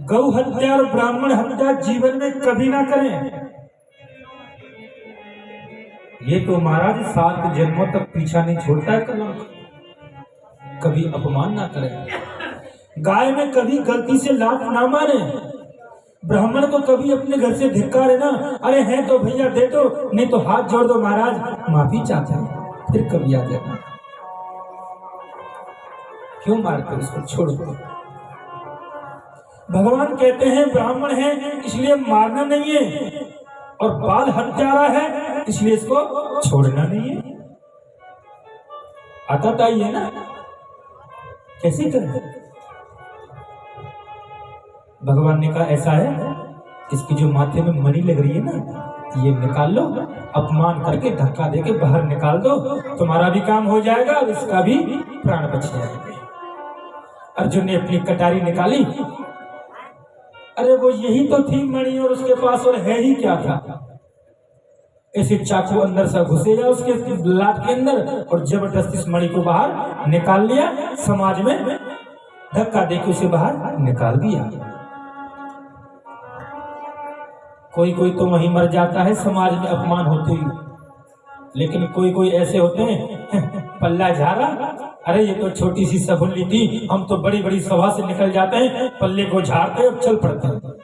गौ हत्या और ब्राह्मण हत्या जीवन में कभी ना करें। ये तो महाराज 7 जन्मों तक पीछा नहीं छोड़ता है कलंक। कभी अपमान ना करें, गाय में कभी गलती से लात ना मारे, ब्राह्मण को कभी अपने घर से धिक्कारे ना, अरे है तो भैया दे दो, नहीं तो हाथ जोड़ दो महाराज माफी चाहते हैं, फिर कभी आ जाना। क्यों मारते उसको, छोड़ दो। भगवान कहते हैं ब्राह्मण है इसलिए मारना नहीं है, और बाल हत्यारा है इसलिए इसको छोड़ना नहीं है। आता तो ही है ना, कैसे करें? भगवान ने कहा ऐसा है, इसकी जो माथे में मणि लग रही है ना, ये निकाल लो, अपमान करके धक्का देके बाहर निकाल दो, तुम्हारा भी काम हो जाएगा और इसका भी प्राण बच जाएगा। अर्जुन ने अपनी कटारी निकाली, अरे वो यही तो थी मणि और उसके पास, और है ही क्या था। ऐसे चाकू अंदर से घुसे जा उसके लाट के अंदर और जबरदस्ती इस मणि को बाहर निकाल लिया, समाज में धक्का देके उसे बाहर निकाल दिया। कोई कोई तो वहीं मर जाता है समाज में अपमान होते ही, लेकिन कोई कोई ऐसे होते हैं पल्ला झाड़ा, अरे ये तो छोटी सी सफुल्ली थी, हम तो बड़ी बड़ी सभा से निकल जाते हैं, पल्ले को झाड़ते और चल पड़ते हैं।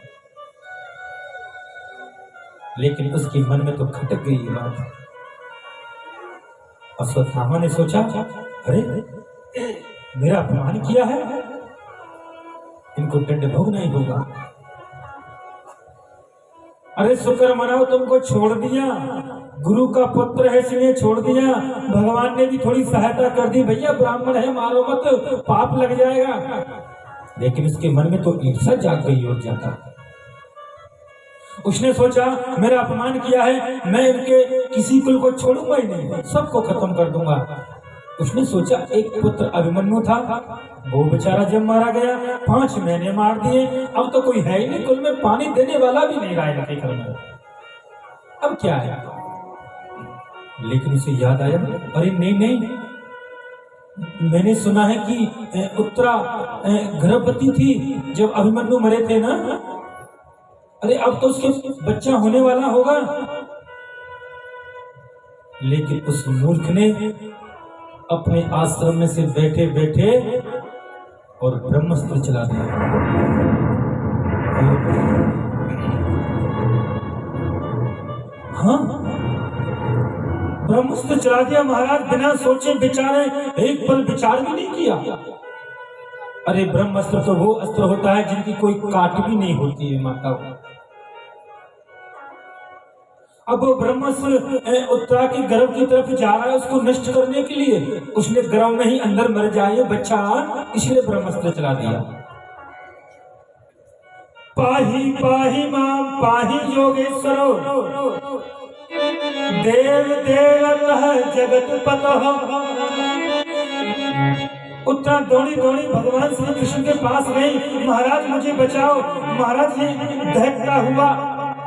लेकिन उसके मन में तो खटक गई ये बात। अश्वत्थामा ने सोचा, अरे मेरा अपमान किया है, इनको दंड भोगना ही होगा। अरे शुक्र मनाओ तुमको छोड़ दिया, गुरु का पुत्र है इसलिए छोड़ दिया। भगवान ने भी थोड़ी सहायता कर दी, भैया ब्राह्मण है मारो मत, पाप लग जाएगा। लेकिन उसके मन में तो ईर्ष्या जाग गई और ज्यादा। उसने सोचा मेरा अपमान किया है, मैं इनके किसी कुल को छोड़ूंगा ही नहीं, सबको खत्म कर दूंगा। उसने सोचा एक पुत्र अभिमन्यु था, वो बेचारा जब मारा गया 5 महीने मार दिए, अब तो कोई है ही नहीं कुल में, पानी देने वाला भी नहीं रहा इनके घर में, अब क्या है। लेकिन उसे याद आया, अरे नहीं नहीं, मैंने सुना है कि उत्तरा गर्भवती थी जब अभिमन्यु मरे थे ना, अरे अब तो उसके बच्चा होने वाला होगा। लेकिन उस मूर्ख ने अपने आश्रम में से बैठे बैठे और ब्रह्मास्त्र चला दिया। हाँ, ब्रह्मास्त्र चला दिया महाराज, बिना सोचे विचारे, एक पल विचार भी नहीं किया। अरे ब्रह्मास्त्र तो वो अस्त्र होता है जिनकी कोई काट भी नहीं होती है माता। अब वो ब्रह्मास्त्र उत्तरा के गर्भ की तरफ जा रहा है उसको नष्ट करने के लिए, उसने गर्भ में ही अंदर मर जाए बच्चा, इसलिए ब्रह्मास्त्र चला दिया। पाही पाही मां पाही योगेश्वरो देव देवतः जगत पतः। उत्तरा दौड़ी दौड़ी भगवान श्री कृष्ण के पास गई, महाराज मुझे बचाओ, महाराज ये दहकता हुआ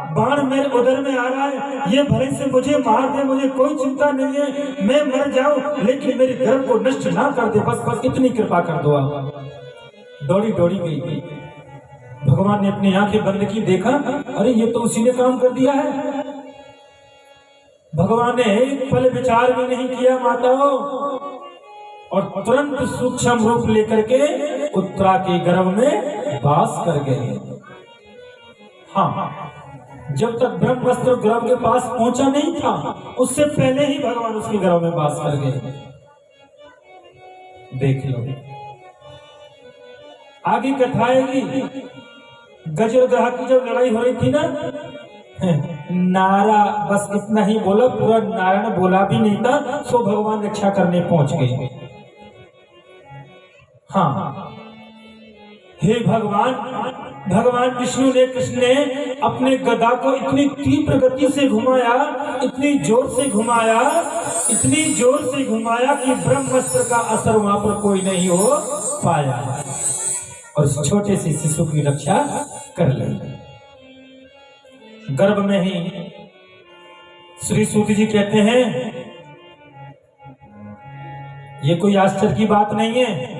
बाण मेरे उदर में आ रहा है, ये भले से मुझे मार दे, मुझे कोई चिंता नहीं है, मैं मर जाऊं, लेकिन मेरे गर्भ को नष्ट ना कर दे, बस बस इतनी कृपा कर दो आप। दौड़ी दौड़ी गई, भगवान ने अपनी आंखें बंद की, देखा अरे ये तो उसी ने काम कर दिया है। भगवान ने एक पल विचार भी नहीं किया माताओं, और तुरंत सूक्ष्म रूप लेकर के उत्तरा के गर्भ में वास कर गए। हाँ, जब तक ब्रह्मास्त्र गर्भ के पास पहुंचा नहीं था, उससे पहले ही भगवान उसके गर्भ में वास कर गए। देख लो आगे कथा आएगी। गजरग्रह की जब लड़ाई हो रही थी ना, नारा बस इतना ही बोला, पूरा नारायण बोला भी नहीं था, सो भगवान रक्षा करने पहुंच गए। हाँ, हे भगवान, भगवान विष्णु ने कृष्ण ने अपने गदा को इतनी तीव्र गति से घुमाया, इतनी जोर से घुमाया, इतनी जोर से घुमाया कि ब्रह्मास्त्र का असर वहां पर कोई नहीं हो पाया, और इस छोटे से शिशु की रक्षा कर ली। गर्भ में ही श्री सूत जी कहते हैं, ये कोई आश्चर्य की बात नहीं है,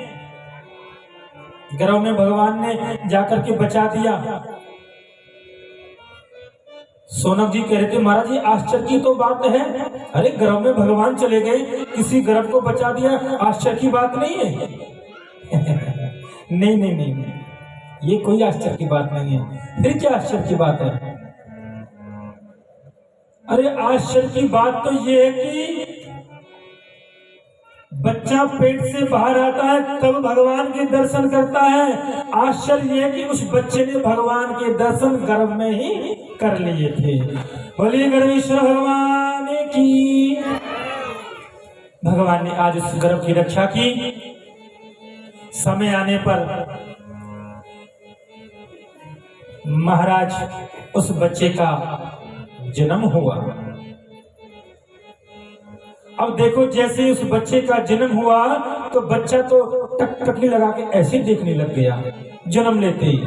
गर्भ में भगवान ने जाकर के बचा दिया। सोनक जी कह रहे थे महाराज ये आश्चर्य की तो बात है, अरे गर्भ में भगवान चले गए, किसी गर्भ को बचा दिया, आश्चर्य की बात नहीं है। नहीं नहीं नहीं नहीं, ये कोई आश्चर्य की बात नहीं है। फिर क्या आश्चर्य की बात है? अरे आश्चर्य की बात तो ये है कि बच्चा पेट से बाहर आता है तब भगवान के दर्शन करता है। आश्चर्य ये है कि उस बच्चे ने भगवान के दर्शन गर्भ में ही कर लिए थे। बोलिए गर्भेश्वर भगवान की। भगवान ने आज उस गर्भ की रक्षा की। समय आने पर महाराज उस बच्चे का जन्म हुआ। अब देखो जैसे उस बच्चे का जन्म हुआ तो बच्चा तो टकटकी लगा के ऐसे देखने लग गया जन्म लेते ही।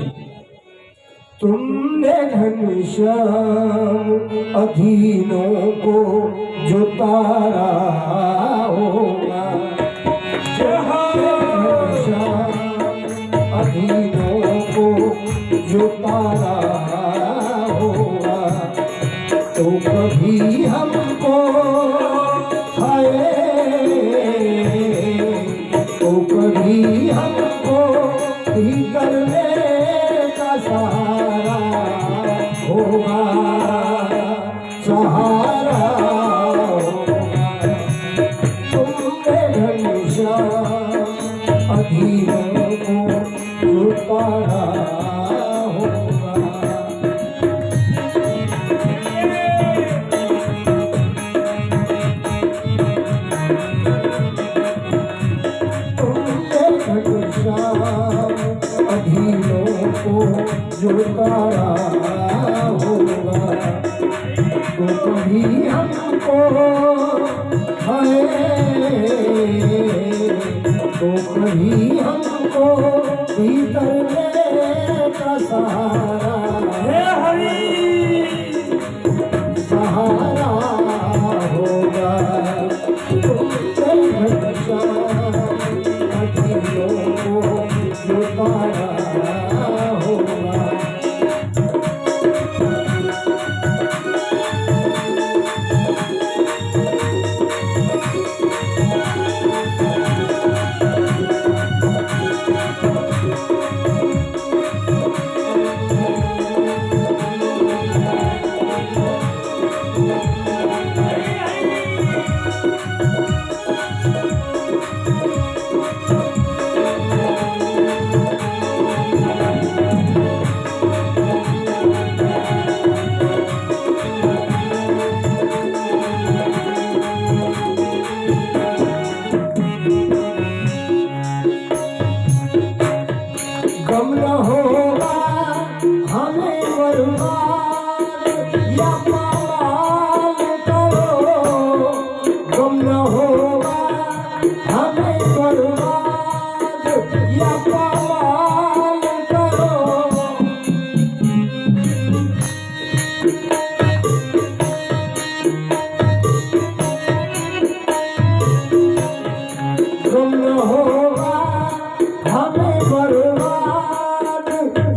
तुमने घनश्याम अधीनों को जो तारा होगा, घनश्याम अधीनों को जो तारा होगा, तो कभी हमको तो कभी हमको भी करने का सहारा होगा, सहारा होगा। तुमने घनश्याम अधीनों को जो तारा होगा। अधीनों को जो तारा होगा, तो कभी हमको तो कभी हमको भीतर का सहारा, सहारा होगा। अधीनों को जो तारा होगा। गम न होगा हमें बर्बाद या पामाल करो, गम न होगा हमें बर्बाद या पामाल करो। गम न होगा हमें बर्बाद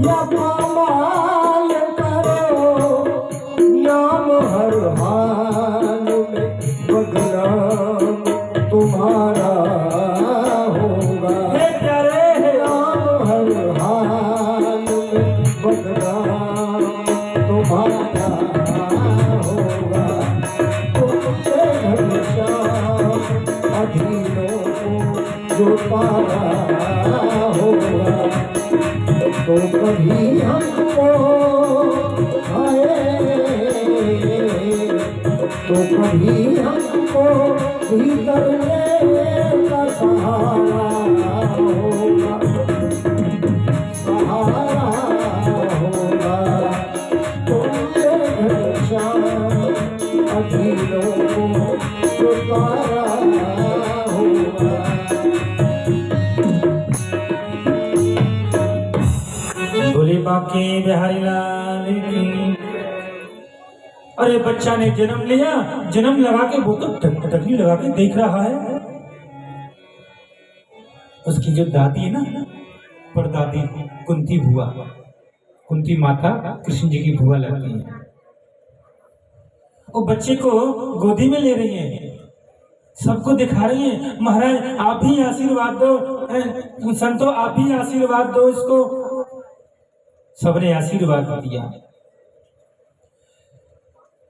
या पामाल करो, नाम हर हाल में बदनाम तुम्हारा होगा। नाम हर हाल में बदनाम तुम्हारा होगा। तुमसे घनश्याम अधीनों को जो तारा होगा, तो कभी हमको तो कभी हमको भीतर का सहारा होगा, सहारा होगा। तुमसे घनश्याम अधीनों को जो तारा होगा। भोले बाके बिहारी लाल की। अरे बच्चा ने जन्म लिया, जन्म लगा के वो तो टकटकी लगा के देख रहा है। उसकी जो दादी है ना, परदादी कुंती बुआ, कुंती माता कृष्ण जी की बुआ लगती है। वो बच्चे को गोदी में ले रही है, सबको दिखा रही है, महाराज आप भी आशीर्वाद दो, संतो आप भी आशीर्वाद दो इसको। सबने आशीर्वाद दिया,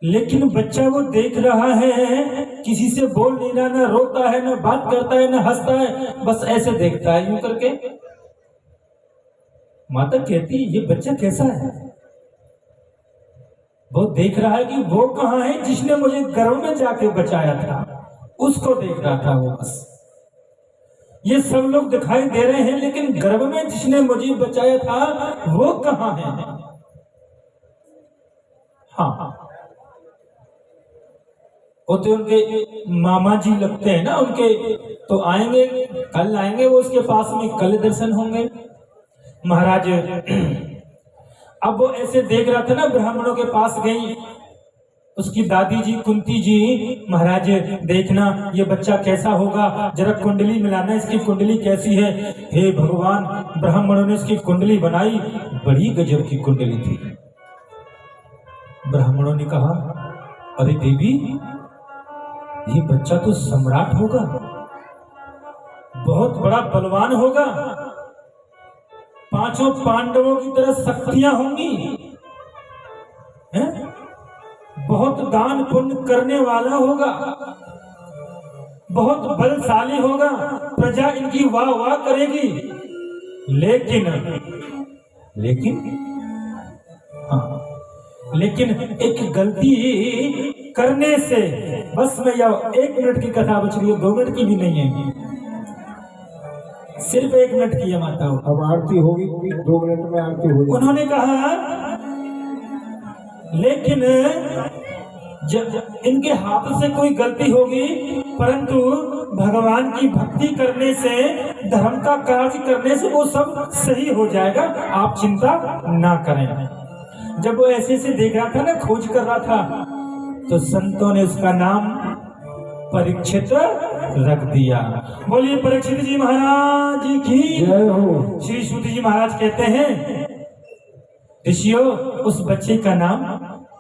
लेकिन बच्चा वो देख रहा है, किसी से बोल नहीं रहा, ना रोता है, ना बात करता है, ना हंसता है, बस ऐसे देखता है यूं करके। माता कहती ये बच्चा कैसा है? वो देख रहा है कि वो कहाँ है जिसने मुझे गर्भ में जाके बचाया था, उसको देख रहा था वो। बस ये सब लोग दिखाई दे रहे हैं, लेकिन गर्भ में जिसने मुझे बचाया था वो कहाँ है? हाँ, वो तो उनके मामा जी लगते हैं ना उनके, तो आएंगे, कल आएंगे वो उसके पास में, कल दर्शन होंगे। महाराज अब वो ऐसे देख रहा था ना, ब्राह्मणों के पास गई उसकी दादी जी कुंती जी, महाराज देखना ये बच्चा कैसा होगा, जरा कुंडली मिलाना, इसकी कुंडली कैसी है। हे भगवान, ब्राह्मणों ने इसकी कुंडली बनाई, बड़ी गजब की कुंडली थी। ब्राह्मणों ने कहा अरे देवी, ये बच्चा तो सम्राट होगा, बहुत बड़ा बलवान होगा, पांचों पांडवों की तरह शक्तियां होंगी, हैं? बहुत दान पुण्य करने वाला होगा, बहुत बलशाली होगा, प्रजा इनकी वाह वाह करेगी। लेकिन हाँ, लेकिन एक गलती करने से, बस मैं यह 1 मिनट की कथा बच रही है, 2 मिनट की भी नहीं है, सिर्फ 1 मिनट की है माता। अब आरती होगी, 2 मिनट में आरती होगी। उन्होंने कहा लेकिन जब इनके हाथ से कोई गलती होगी, परंतु भगवान की भक्ति करने से, धर्म का कार्य करने से वो सब सही हो जाएगा, आप चिंता ना करें। जब वो ऐसे से देख रहा था ना, खोज कर रहा था, तो संतों ने उसका नाम परीक्षित रख दिया। बोलिए परीक्षित जी महाराज की जय हो। श्री सूत जी महाराज कहते हैं ऋषियों, उस बच्चे का नाम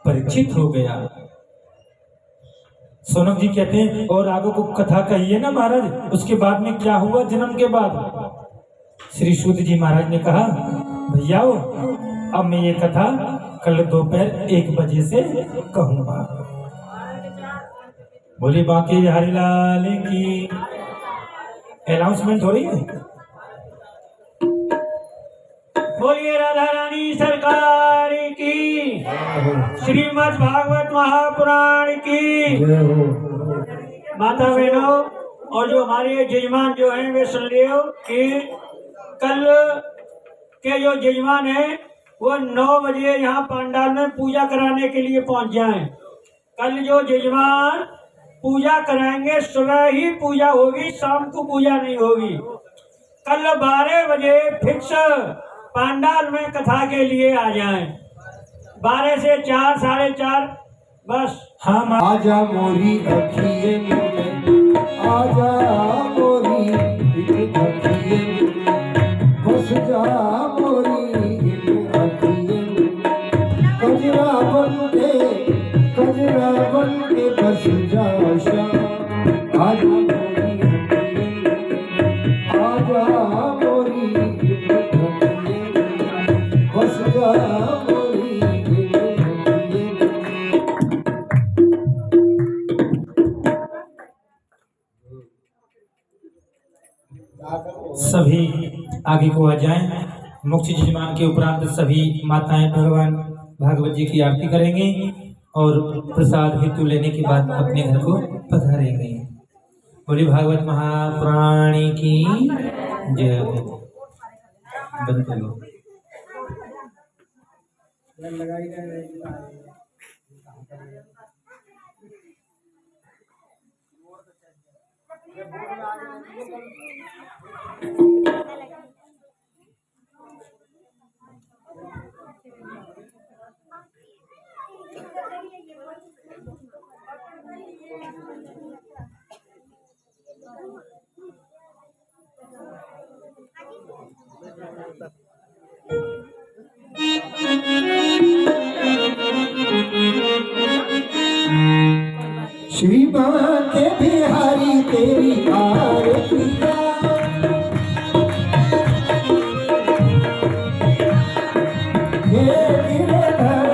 परीक्षित हो गया। सोनक जी कहते हैं और आगे को कथा कहिए ना महाराज, उसके बाद में क्या हुआ जन्म के बाद। श्री सूत जी महाराज ने कहा भैया अब मैं ये कथा कल दोपहर 1 बजे से कहूंगा। बोली बाकी बिहारी लाल की अनाउंसमेंट हो रही है। बोलिए राधा रानी सरकार की, श्रीमद् भागवत महापुराण की। माता बहनों और जो हमारे जजमान जो हैं वे सुन लियो कि कल के जो जजमान है वो 9 बजे यहाँ पंडाल में पूजा कराने के लिए पहुंच जाएं। कल जो जजमान पूजा कराएंगे, सुबह ही पूजा होगी, शाम को पूजा नहीं होगी। कल 12 बजे फिक्स पंडाल में कथा के लिए आ जाएं, 12 से 4, 4:30 बस। हाँ, आजा मोरी अखिए में, आजा मोरी अखिए में, बस जा मोरी अखिए में, कजरा बन के बस जा श्याम। आजा मोरी अखिए में, आजा मोरी अखिए में, बस जा मोरी अखिए में। सभी आगे को आ जाएं। मुख्य जजमान के उपरांत सभी माताएं भगवान भागवत जी की आरती करेंगी और प्रसाद हेतु लेने के बाद अपने घर को पधारेंगे। बोली भागवत महापुराण की जय हो। बंद करो। श्रीमंत बिहारी तेरी आरती हे गिरधर